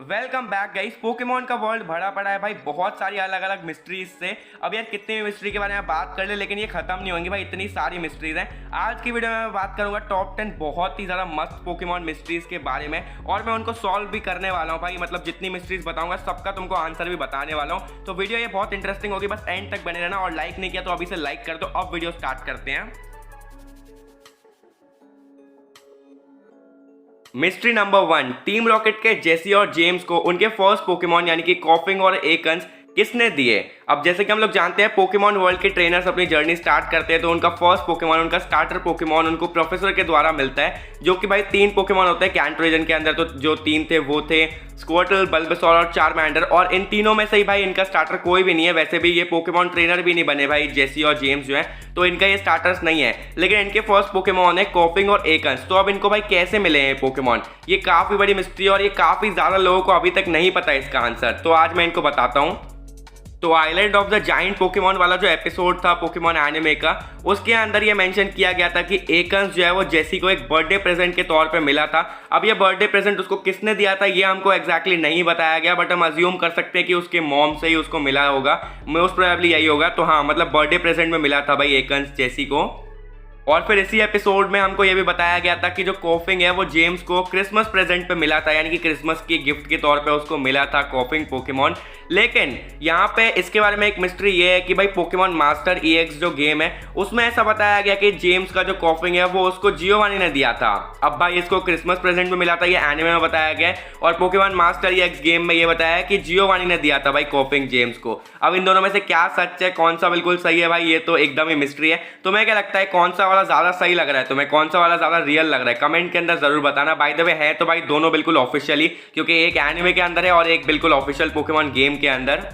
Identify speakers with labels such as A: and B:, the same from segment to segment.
A: Welcome back guys. Pokemon का world भरा पड़ा है भाई बहुत सारी अलग अलग मिस्ट्रीज से। अब यार कितनी भी मिस्ट्री के बारे में बात कर ले लेकिन ये खत्म नहीं होंगी भाई, इतनी सारी मिस्ट्रीज हैं। आज की वीडियो में मैं बात करूंगा टॉप 10 बहुत ही ज़्यादा मस्त पोकेमॉन मिस्ट्रीज के बारे में और मैं उनको सॉल्व भी करने वाला हूँ भाई। मतलब जितनी मिस्ट्रीज बताऊंगा सबका तुमको आंसर भी बताने वाला हूँ। तो वीडियो ये बहुत इंटरेस्टिंग होगी, बस एंड तक बने रहना। और लाइक नहीं किया तो अभी से लाइक कर दो। अब वीडियो स्टार्ट करते हैं। मिस्ट्री नंबर 1, टीम रॉकेट के जेसी और जेम्स को उनके फर्स्ट पोकेमॉन यानी कि कॉफिंग और एकन्स किसने दिए। अब जैसे कि हम लोग जानते हैं पोकेमॉन वर्ल्ड के ट्रेनर्स अपनी जर्नी स्टार्ट करते हैं तो उनका फर्स्ट पोकेमॉन, उनका स्टार्टर पोकेमॉन उनको प्रोफेसर के द्वारा मिलता है, जो कि भाई 3 पोकेमॉन होते हैं कैंटो रीजन के अंदर। तो जो 3 थे वो थे स्क्वर्टल, बल्बासौर और चारमैंडर। और इन तीनों में से ही भाई इनका स्टार्टर कोई भी नहीं है। वैसे भी ये पोकेमॉन ट्रेनर भी नहीं बने भाई जेसी और जेम्स जो है, तो इनका ये स्टार्टर्स नहीं है। लेकिन इनके फर्स्ट पोकेमॉन है कॉफिंग और एकन्स। तो अब इनको भाई कैसे मिले हैं पोकेमॉन, ये काफी बड़ी मिस्ट्री और ये काफी ज्यादा लोगों को अभी तक नहीं पता है इसका आंसर। तो आज मैं इनको बताता हूँ। तो island of the giant Pokemon वाला जो एपिसोड था पोकेमॉन एनिमे का, उसके अंदर ये मेंशन किया गया था कि एकन्स जो है वो जेसी को एक बर्थडे प्रेजेंट के तौर पे मिला था। अब ये बर्थडे प्रेजेंट उसको किसने दिया था ये हमको एग्जैक्टली नहीं बताया गया, बट हम अज्यूम कर सकते हैं कि उसके मॉम से ही उसको मिला होगा। मोस्ट प्रोबेबली यही होगा। तो हाँ, मतलब बर्थडे प्रेजेंट में मिला था भाई एकन्स जेसी को। और फिर इसी एपिसोड में हमको ये भी बताया गया था कि जो कॉफिंग है वो जेम्स को क्रिसमस प्रेजेंट पे मिला था, यानी कि क्रिसमस की गिफ्ट के तौर पे उसको मिला था कॉफिंग पोकेमॉन। लेकिन यहाँ पे इसके बारे में एक मिस्ट्री ये है कि भाई पोकेमॉन मास्टर EX जो गेम है उसमें ऐसा बताया गया कि जेम्स का जो कॉफिंग है वो उसको जियोवानी ने दिया था। अब भाई इसको क्रिसमस प्रेजेंट में मिला था, ये एनिमे में बताया गया है। और पोकेमॉन मास्टर EX गेम में ये बताया है कि जियोवानी ने दिया था भाई कॉफिंग जेम्स को। अब इन दोनों में से क्या सच है, कौन सा बिल्कुल सही है भाई, ये तो एकदम ही मिस्ट्री है। तुम्हें क्या लगता है कौन सा वाला ज्यादा सही लग रहा है, तुम्हें कौन सा वाला ज्यादा रियल लग रहा है, कमेंट के अंदर जरूर बताना। बाय द वे है तो भाई दोनों बिल्कुल ऑफिशियली, क्योंकि एक एनिमे के अंदर है और एक बिल्कुल ऑफिशियल पोकेमॉन गेम के अंदर।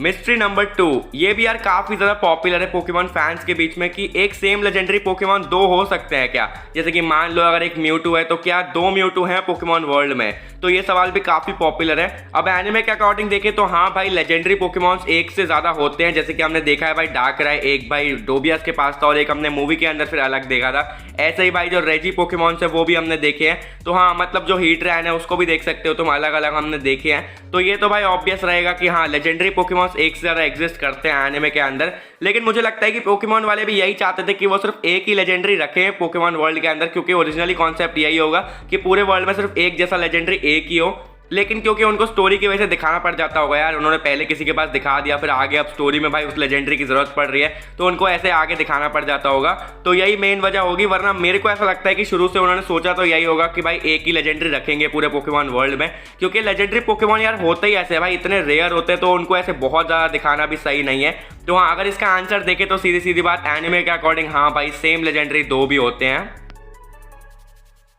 A: मिस्ट्री नंबर 2, ये भी यार काफी ज्यादा पॉपुलर है पोकेमॉन फैंस के बीच में कि एक सेम लेजेंडरी पोकेमॉन 2 हो सकते हैं क्या। जैसे कि मान लो अगर एक म्यूटू है तो क्या 2 म्यूटू हैं पोकेमॉन वर्ल्ड में। तो ये सवाल भी काफी पॉपुलर है। अब एनिमे के अकॉर्डिंग देखें तो हाँ भाई लेजेंडरी पोकेमॉन्स एक से ज्यादा होते हैं। जैसे कि हमने देखा है भाई डार्कराय एक भाई डोबियस के पास था और एक हमने मूवी के अंदर फिर अलग देखा था। ऐसे ही भाई जो रेजी पोकेमॉन्स है वो भी हमने देखे हैं। तो हाँ मतलब जो हीटरैन है उसको भी देख सकते हो तुम, अलग अलग हमने देखे हैं। तो ये तो भाई ऑब्वियस रहेगा कि हाँ लेजेंडरी पोकेमॉन्स एक से ज्यादा एग्जिस्ट करते हैं एनिमे के अंदर। लेकिन मुझे लगता है कि पोकेमॉन वाले भी यही चाहते थे कि वो सिर्फ एक ही लेजेंडरी रखें पोकेमॉन वर्ल्ड के अंदर, क्योंकि ओरिजिनली कॉन्सेप्ट यही होगा कि पूरे वर्ल्ड में सिर्फ एक जैसा लेजेंडरी एक ही हो। लेकिन क्योंकि उनको स्टोरी की वजह से दिखाना पड़ जाता होगा यार, उन्होंने पहले किसी के पास दिखा दिया फिर आगे अब स्टोरी में भाई उस लेजेंडरी की जरूरत पड़ रही है तो उनको ऐसे आगे दिखाना पड़ जाता होगा। तो यही मेन वजह होगी, वरना मेरे को ऐसा लगता है कि शुरू से उन्होंने सोचा तो यही होगा कि भाई एक ही लेजेंडरी रखेंगे पूरे पोकेमॉन वर्ल्ड में। क्योंकि लेजेंडरी पोकेमॉन यार होते ही ऐसे भाई, इतने रेयर होते हैं तो उनको ऐसे बहुत ज़्यादा दिखाना भी सही नहीं है। तो हाँ अगर इसका आंसर देखें तो सीधी सीधी बात एनिमे के अकॉर्डिंग हाँ भाई सेम लेजेंडरी 2 भी होते हैं।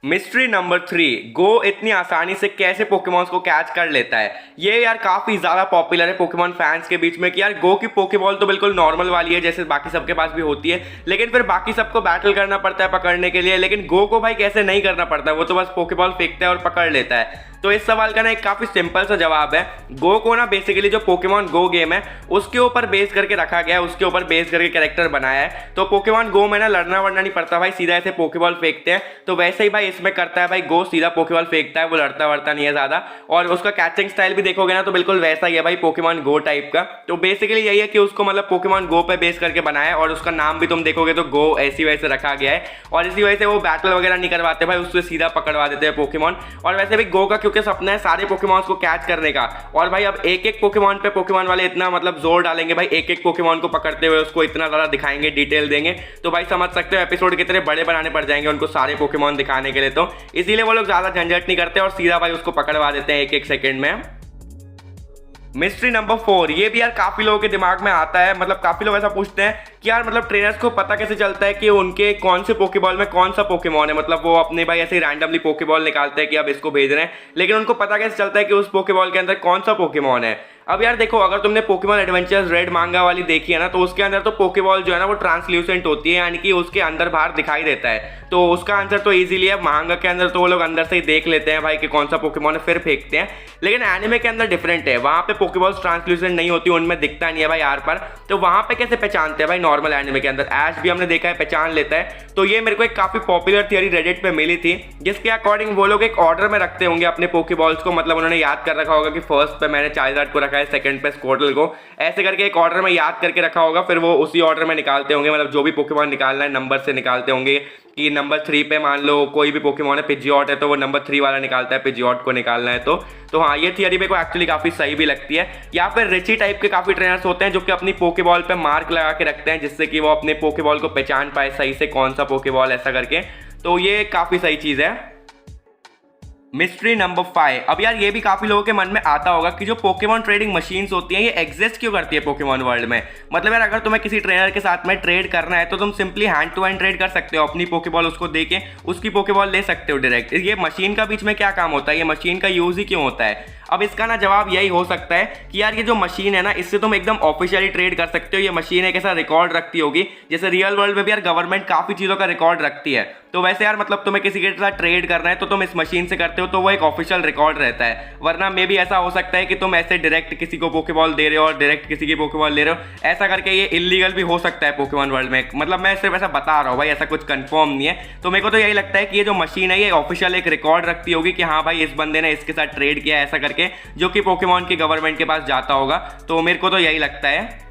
A: मिस्ट्री नंबर 3, गो इतनी आसानी से कैसे पोकेमॉन्स को कैच कर लेता है। ये यार काफी ज्यादा पॉपुलर है पोकेमॉन फैंस के बीच में कि यार गो की पोकेबॉल तो बिल्कुल नॉर्मल वाली है जैसे बाकी सबके पास भी होती है, लेकिन फिर बाकी सबको बैटल करना पड़ता है पकड़ने के लिए। लेकिन गो को भाई कैसे नहीं करना पड़ता है, वो तो बस पोकेबॉल फेंकता है और पकड़ लेता है। तो इस सवाल का ना एक काफी सिंपल सा जवाब है। गो को ना बेसिकली जो पोकेमॉन गो गेम है उसके ऊपर बेस करके रखा गया है, उसके ऊपर बेस करके कैरेक्टर बनाया है। तो पोकेमॉन गो में ना लड़ना वड़ना नहीं पड़ता भाई, सीधा ऐसे पोकेबॉल फेंकते हैं। तो वैसे ही भाई इसमें करता है भाई गो, सीधा पोकेबॉल फेंकता है, वो लड़ता वड़ता नहीं है ज्यादा। और उसका कैचिंग स्टाइल भी देखोगे ना तो बिल्कुल वैसा ही है भाई पोकेमॉन गो टाइप का। तो बेसिकली यही है कि उसको मतलब पोकेमॉन गो पे बेस करके बनाया है और उसका नाम भी तुम देखोगे तो गो ऐसी वैसे रखा गया है। और इसी वजह से वो बैटल वगैरह नहीं करवाते भाई, उससे सीधा पकड़वा देते हैं पोकेमॉन। और वैसे भी गो का क्योंकि सपना है सारे पोकेमॉन्स को कैच करने का, और भाई अब एक एक पोकेमॉन पे पोकेमॉन वाले इतना मतलब जोर डालेंगे भाई, एक एक पोकेमॉन को पकड़ते हुए उसको इतना ज्यादा दिखाएंगे, डिटेल देंगे। तो भाई समझ सकते हो एपिसोड कितने बड़े बनाने पड़ जाएंगे उनको सारे पोकेमॉन दिखाने के लिए। तो इसीलिए वो लोग ज्यादा झंझट नहीं करते और सीधा भाई उसको पकड़वा देते हैं एक एक सेकंड में। मिस्ट्री नंबर 4, ये भी यार काफी लोगों के दिमाग में आता है। मतलब काफी लोग ऐसा पूछते हैं कि यार मतलब ट्रेनर्स को पता कैसे चलता है कि उनके कौन से पोकेबॉल में कौन सा पोकेमॉन है। मतलब वो अपने भाई ऐसे रैंडमली पोकेबॉल निकालते हैं कि अब इसको भेज रहे हैं, लेकिन उनको पता कैसे चलता है कि उस पोकेबॉल के अंदर कौन सा पोकेमॉन है। अब यार देखो, अगर तुमने पोकेमॉन एडवेंचर्स रेड मांगा वाली देखी है ना, तो उसके अंदर तो पोकेबॉल जो है ना वो ट्रांसल्यूसेंट होती है, यानी कि उसके अंदर बाहर दिखाई देता है। तो उसका आंसर तो इजीली है, मांगा के अंदर तो वो लोग अंदर से ही देख लेते हैं भाई कि कौन सा पोकेमॉन है, फिर फेंकते हैं। लेकिन एनिमे के अंदर डिफरेंट है, वहाँ पे पोकेबॉल्स ट्रांसल्यूसेंट नहीं होती, उनमें दिखता नहीं है भाई आर पर। तो वहाँ पे कैसे पहचानते हैं भाई? नॉर्मल एनिमे के अंदर ऐश भी हमने देखा है पहचान लेता है। तो ये मेरे को एक काफी पॉपुलर थियरी रेडिट पे मिली थी, जिसके अकॉर्डिंग वो लोग एक ऑर्डर में रखते होंगे अपने पोकेबॉल्स को, मतलब उन्होंने याद कर रखा होगा कि फर्स्ट पे मैंने चार्जर्ड को रखा है, सेकंड पे स्क्वार्टल को, ऐसे करके एक ऑर्डर में याद करके रखा होगा। फिर वो उसी ऑर्डर में निकालते होंगे, मतलब जो भी पोकेमॉन निकालना है नंबर से निकालते होंगे कि नंबर 3 पे मान लो कोई भी पोकेमॉन है पिजियोट है, तो वो नंबर 3 वाला निकालता है पिजियोट को निकालना है। तो हाँ, ये थियरी मेरे को एक्चुअली काफ़ी सही भी लगती है। या फिर रिची टाइप के काफ़ी ट्रेनर्स होते हैं जो कि अपनी पोकेबॉल पे मार्क लगा के रखते हैं, जिससे कि वो अपने पोकेबॉल को पहचान पाए सही से कौन सा पोकेबॉल ऐसा करके। तो ये काफ़ी सही चीज़ है। Mystery number 5। अब यार ये भी काफी लोगों के मन में आता होगा कि जो पोकेमॉन ट्रेडिंग मशीन्स होती हैं ये एग्जिस्ट क्यों करती है पोकेमॉन वर्ल्ड में। मतलब यार अगर तुम्हें किसी ट्रेनर के साथ में ट्रेड करना है तो तुम simply hand to hand trade कर सकते हो, अपनी पोकेबॉल उसको दे के उसकी पोकेबॉल ले सकते हो डायरेक्ट। ये मशीन का बीच में क्या काम होता है, ये मशीन का यूज ही क्यों होता है? अब इसका ना जवाब यही हो सकता है कि यार ये जो मशीन है ना, इससे तुम एकदम ऑफिशियली ट्रेड कर सकते हो। ये मशीन एक ऐसा रिकॉर्ड रखती होगी, जैसे रियल वर्ल्ड में भी यार गवर्नमेंट काफी चीजों का रिकॉर्ड रखती है। तो वैसे यार मतलब तुम्हें किसी के साथ ट्रेड करना है तो तुम इस मशीन से करते हो, तो वो एक ऑफिशियल रिकॉर्ड रहता है। वरना मे भी ऐसा हो सकता है कि तुम ऐसे डायरेक्ट किसी को पोकेबॉल दे रहे हो और डायरेक्ट किसी की पोकेबॉल ले रहे हो, ऐसा करके ये इलीगल भी हो सकता है पोकेमॉन वर्ल्ड में। मतलब मैं सिर्फ ऐसा बता रहा हूँ भाई, ऐसा कुछ कंफर्म नहीं है। तो मेरे को तो यही लगता है कि ये जो मशीन है ये ऑफिशियल एक रिकॉर्ड रखती होगी कि हाँ भाई इस बंदे ने इसके साथ ट्रेड किया ऐसा करके, जो कि पोकेमॉन की गवर्नमेंट के पास जाता होगा। तो मेरे को तो यही लगता है।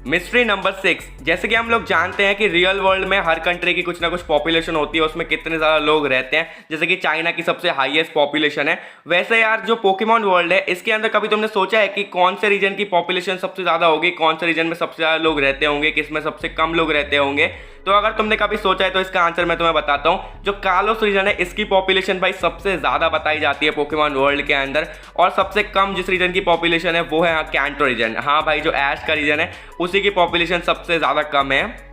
A: Mystery number 6। जैसे कि हम लोग जानते हैं कि रियल वर्ल्ड में हर कंट्री की कुछ ना कुछ पॉपुलेशन होती है, उसमें कितने ज़्यादा लोग रहते हैं। जैसे कि चाइना की सबसे हाईएस्ट पॉपुलेशन है, वैसे यार जो पोकेमॉन वर्ल्ड है इसके अंदर कभी तुमने सोचा है कि कौन से रीजन की पॉपुलेशन सबसे ज़्यादा होगी, कौन से रीजन में सबसे ज़्यादा लोग रहते होंगे, किसमें सबसे कम लोग रहते होंगे? तो अगर तुमने कभी सोचा है तो इसका आंसर मैं तुम्हें बताता हूँ। जो कालोस रीजन है इसकी पॉपुलेशन भाई सबसे ज़्यादा बताई जाती है पोकेमॉन वर्ल्ड के अंदर, और सबसे कम जिस रीजन की पॉपुलेशन है वो है कैंटो रीजन। हाँ भाई, जो ऐश का रीजन है उसी की पॉपुलेशन सबसे ज़्यादा कम है।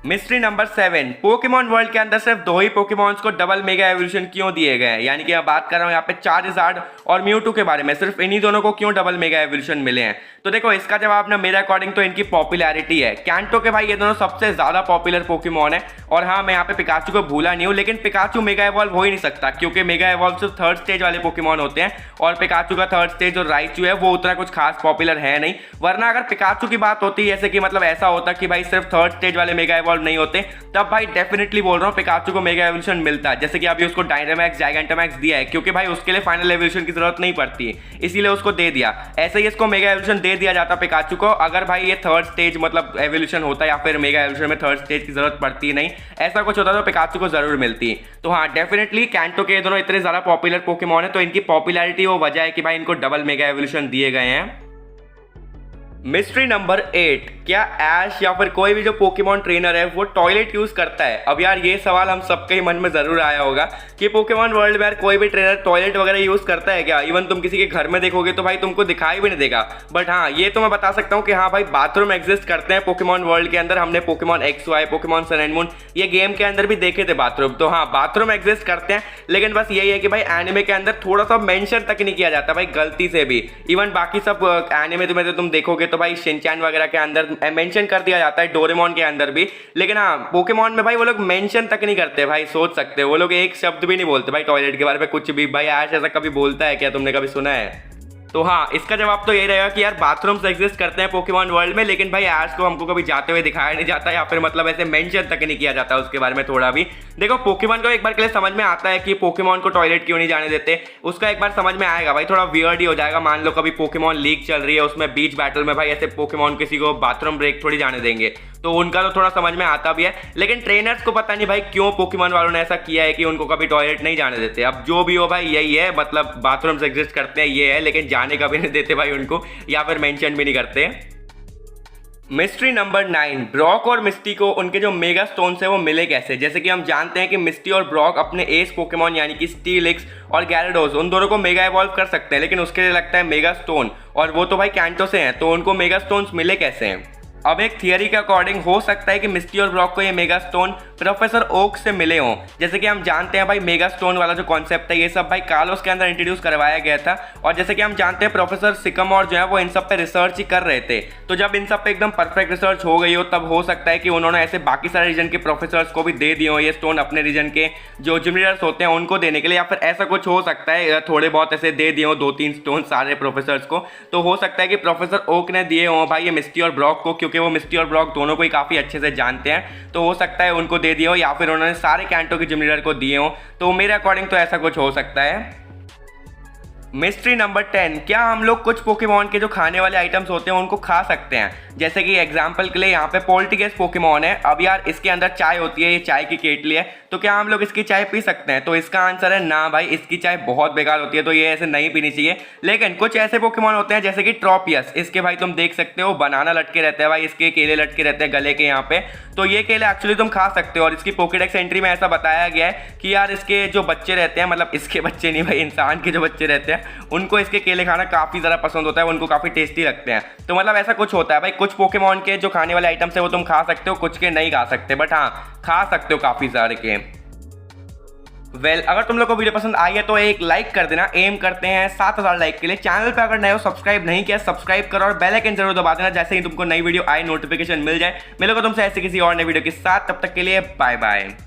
A: Mystery number 7। पोकेमॉन वर्ल्ड के अंदर सिर्फ 2 ही पोकेमॉन्स को डबल मेगा एवोल्यूशन क्यों दिए गए हैं? यानी कि मैं बात कर रहा हूँ यहाँ पे चार्जर्ड और म्यूटू के बारे में। सिर्फ इन्हीं दोनों को क्यों डबल मेगा एवोल्यूशन मिले हैं? तो देखो इसका जवाब ना मेरे अकॉर्डिंग तो इनकी पॉपुलैरिटी है। कैंटो के भाई ये दोनों सबसे ज्यादा पॉपुलर पोकेमॉन है। और हाँ, मैं यहाँ पे पिकाचू को भूला नहीं हूँ, लेकिन पिकाचू मेगा एवॉल्व हो ही नहीं सकता, क्योंकि मेगा एवॉल्व सिर्फ 3rd स्टेज वाले पोकेमॉन होते हैं, और पिकाचू का 3rd स्टेज और राइचू है वो उतना कुछ खास पॉपुलर है नहीं। वरना अगर पिकाचू की बात होती है, जैसे कि मतलब ऐसा होता कि भाई सिर्फ 3rd स्टेज वाले मेगा एवॉल्व नहीं होते, तब भाई डेफिनेटली बोल रहा हूँ पिकाचू को मेगा एवोल्यूशन मिलता है। जैसे कि अभी उसको डायनामैक्स जाइगेंटामैक्स दिया है, क्योंकि भाई उसके लिए फाइनल एवोल्यूशन की जरूरत नहीं पड़ती, इसीलिए उसको दे दिया। ऐसे ही इसको मेगा एवोल्यूशन दे दिया जाता पिकाचू को अगर भाई ये 3rd स्टेज मतलब एवोल्यूशन होता, या फिर मेगा एवोल्यूशन में 3rd स्टेज की जरूरत पड़ती नहीं, ऐसा कुछ होता तो पिकाचू को जरूर मिलती। तो हाँ, डेफिनेटली कैंटो के दोनों इतने ज्यादा पॉपुलर पोकेमॉन है, तो इनकी पॉपुलैरिटी वो वजह है कि भाई इनको डबल मेगा एवोल्यूशन दिए गए हैं। Mystery number 8। क्या ऐश या फिर कोई भी जो पोकेमॉन ट्रेनर है वो टॉयलेट यूज करता है? अब यार ये सवाल हम सबके ही मन में जरूर आया होगा कि पोकेमॉन वर्ल्ड में यार कोई भी ट्रेनर टॉयलेट वगैरह यूज करता है क्या? इवन तुम किसी के घर में देखोगे तो भाई तुमको दिखाई भी नहीं देगा। बट हाँ, ये तो मैं बता सकता हूँ कि हाँ भाई बाथरूम एग्जिस्ट करते हैं पोकेमॉन वर्ल्ड के अंदर। हमने Pokemon XY, Pokemon Sun and Moon ये गेम के अंदर भी देखे थे बाथरूम। तो हाँ, बाथरूम एग्जिस्ट करते हैं, लेकिन बस यही है कि भाई एनिमे के अंदर थोड़ा सा मेंशन तक नहीं किया जाता भाई गलती से भी। इवन बाकी सब एनिमे में तुम देखोगे तो भाई शिनचैन वगैरह के अंदर मेंशन कर दिया जाता है, डोरेमोन के अंदर भी। लेकिन हाँ, पोकेमॉन में भाई वो लोग मेंशन तक नहीं करते भाई, सोच सकते हो वो लोग एक शब्द भी नहीं बोलते भाई टॉयलेट के बारे में कुछ भी। भाई ऐश ऐसा कभी बोलता है क्या? तुमने कभी सुना है? तो हाँ, इसका जवाब तो यही रहेगा कि यार बाथरूम्स एग्जिस्ट करते हैं पोकेमॉन वर्ल्ड में, लेकिन भाई ऐश को हमको कभी जाते हुए दिखाया नहीं जाता, या फिर मतलब ऐसे मेंशन तक नहीं किया जाता उसके बारे में थोड़ा भी। देखो पोकेमॉन को एक बार के लिए समझ में आता है कि पोकेमॉन को टॉयलेट क्यों नहीं जाने देते, उसका एक बार समझ में आएगा भाई, थोड़ा वियर्ड ही हो जाएगा। मान लो कभी पोकेमॉन लीग चल रही है, उसमें बीच बैटल में भाई ऐसे पोकेमॉन किसी को बाथरूम ब्रेक थोड़ी जाने देंगे, तो उनका तो थोड़ा समझ में आता भी है। लेकिन ट्रेनर्स को पता नहीं भाई क्यों पोकेमॉन वालों ने ऐसा किया है कि उनको कभी टॉयलेट नहीं जाने देते। अब जो भी हो भाई यही है, मतलब बाथरूम्स एग्जिस्ट करते हैं ये है, लेकिन जाने का भी नहीं देते भाई उनको, या फिर मेंशन भी नहीं करते। Mystery number 9। ब्रॉक और मिस्टी को उनके जो मेगा स्टोन्स है वो मिले कैसे? जैसे कि हम जानते हैं कि मिस्टी और ब्रॉक अपने एस पोकेमॉन यानी कि स्टीलिक्स और गैराडोस उन दोनों को मेगा एवॉल्व कर सकते हैं, लेकिन उसके लिए लगता है मेगा स्टोन, और वो तो भाई कैंटो से हैं, तो उनको मेगा स्टोन्स मिले कैसे हैं? अब एक थियरी के अकॉर्डिंग हो सकता है कि मिस्टी और ब्रॉक को ये मेगा स्टोन प्रोफेसर ओक से मिले हों। जैसे कि हम जानते हैं भाई मेगा स्टोन वाला जो कॉन्सेप्ट है ये सब भाई कार्लोस के अंदर इंट्रोड्यूस करवाया गया था, और जैसे कि हम जानते हैं प्रोफेसर सिकमोर जो है वो इन सब पे रिसर्च ही कर रहे थे। तो जब इन सब पे एकदम परफेक्ट रिसर्च हो गई हो तब हो सकता है कि उन्होंने ऐसे बाकी सारे रीजन के प्रोफेसर्स को भी दे दिए हो ये स्टोन, अपने रीजन के जो जिम लीडर्स होते हैं उनको देने के लिए, या फिर ऐसा कुछ हो सकता है थोड़े बहुत ऐसे दे दिए हो 2-3 स्टोन सारे प्रोफेसर्स को। तो हो सकता है कि प्रोफेसर ओक ने दिए हों भाई ये मिस्टी और ब्रॉक को, क्योंकि वो मिस्टी और ब्रॉक दोनों को ही काफ़ी अच्छे से जानते हैं। तो हो सकता है उनको दे दिए हो, या फिर उन्होंने सारे कैंटो के जिम लीडर को दिए हो। तो मेरे अकॉर्डिंग तो ऐसा कुछ हो सकता है। मिस्ट्री नंबर 10, क्या हम लोग कुछ पोकेमॉन के जो खाने वाले आइटम्स होते हैं उनको खा सकते हैं? जैसे कि एग्जांपल के लिए यहाँ पे पोल्टिगेस पोकेमॉन है। अब यार इसके अंदर चाय होती है, ये चाय की केटली है, तो क्या हम लोग इसकी चाय पी सकते हैं? तो इसका आंसर है ना भाई, इसकी चाय बहुत बेकार होती है, तो ये ऐसे नहीं पीनी चाहिए। लेकिन कुछ ऐसे पोकेमॉन होते हैं जैसे कि ट्रोपियस, इसके भाई तुम देख सकते हो बनाना लटके रहते हैं भाई, इसके केले लटके रहते हैं गले के यहाँ पे, तो ये केले एक्चुअली तुम खा सकते हो। और इसकी पोकेडेक्स एंट्री में ऐसा बताया गया है कि यार इसके जो बच्चे रहते हैं, मतलब इसके बच्चे नहीं भाई, इंसान के जो बच्चे रहते हैं उनको इसके केले खाना काफ़ी ज़्यादा पसंद होता है, उनको काफ़ी टेस्टी लगते हैं। तो मतलब ऐसा कुछ होता है भाई, कुछ पोकेमॉन के जो खाने वाले आइटम्स है वो तुम खा सकते हो, कुछ के नहीं खा सकते, बट हाँ खा सकते हो काफ़ी सारे के। अगर तुम लोग को वीडियो पसंद आई है तो एक लाइक कर देना, एम करते हैं 7000 लाइक के लिए। चैनल पे अगर नए हो सब्सक्राइब नहीं किया सब्सक्राइब करो और बेल आइकन जरूर दबा देना, जैसे ही तुमको नई वीडियो आए नोटिफिकेशन मिल जाए। मिलोगे तुमसे ऐसे किसी और नई वीडियो के साथ, तब तक के लिए बाय बाय।